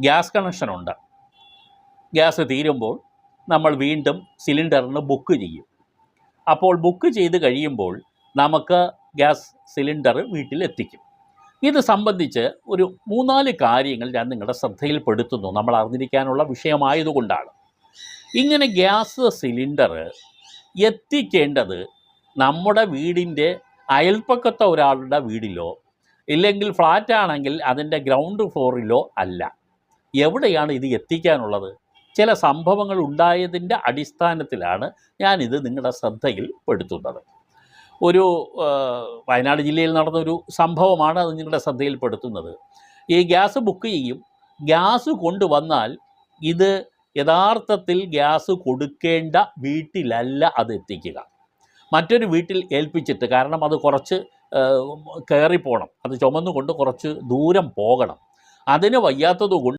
Gas കണക്ഷനുണ്ട്. Gas തീരുമ്പോൾ നമ്മൾ വീണ്ടും സിലിണ്ടറിന് ബുക്ക് ചെയ്യും. അപ്പോൾ ബുക്ക് ചെയ്ത് കഴിയുമ്പോൾ നമുക്ക് ഗ്യാസ് സിലിണ്ടർ വീട്ടിലെത്തിക്കും. ഇത് സംബന്ധിച്ച് ഒരു 3-4 കാര്യങ്ങൾ ഞാൻ നിങ്ങളുടെ ശ്രദ്ധയിൽപ്പെടുത്തുന്നു, നമ്മൾ അറിഞ്ഞിരിക്കാനുള്ള വിഷയമായതുകൊണ്ടാണ്. ഇങ്ങനെ ഗ്യാസ് സിലിണ്ടർ എത്തിക്കേണ്ടത് നമ്മുടെ വീടിൻ്റെ അയൽപ്പക്കത്തെ ഒരാളുടെ വീടിലോ ഇല്ലെങ്കിൽ ഫ്ലാറ്റാണെങ്കിൽ അതിൻ്റെ ഗ്രൗണ്ട് ഫ്ലോറിലോ അല്ല. എവിടെയാണ് ഇത് എത്തിക്കാനുള്ളത്? ചില സംഭവങ്ങൾ ഉണ്ടായതിൻ്റെ അടിസ്ഥാനത്തിലാണ് ഞാനിത് നിങ്ങളുടെ ശ്രദ്ധയിൽപ്പെടുത്തുന്നത്. ഒരു വയനാട് ജില്ലയിൽ നടന്നൊരു സംഭവമാണ് അത് നിങ്ങളുടെ ശ്രദ്ധയിൽപ്പെടുത്തുന്നത്. ഈ ഗ്യാസ് ബുക്ക് ചെയ്യും. ഗ്യാസ് കൊണ്ടുവന്നാൽ ഇത് യഥാർത്ഥത്തിൽ ഗ്യാസ് കൊടുക്കേണ്ട വീട്ടിലല്ല അത് എത്തിക്കുക, മറ്റൊരു വീട്ടിൽ ഏൽപ്പിച്ചിട്ട്. കാരണം അത് കുറച്ച് കയറിപ്പോകണം, അത് ചുമന്നുകൊണ്ട് കുറച്ച് ദൂരം പോകണം. അതിന് വയ്യാത്തതുകൊണ്ട്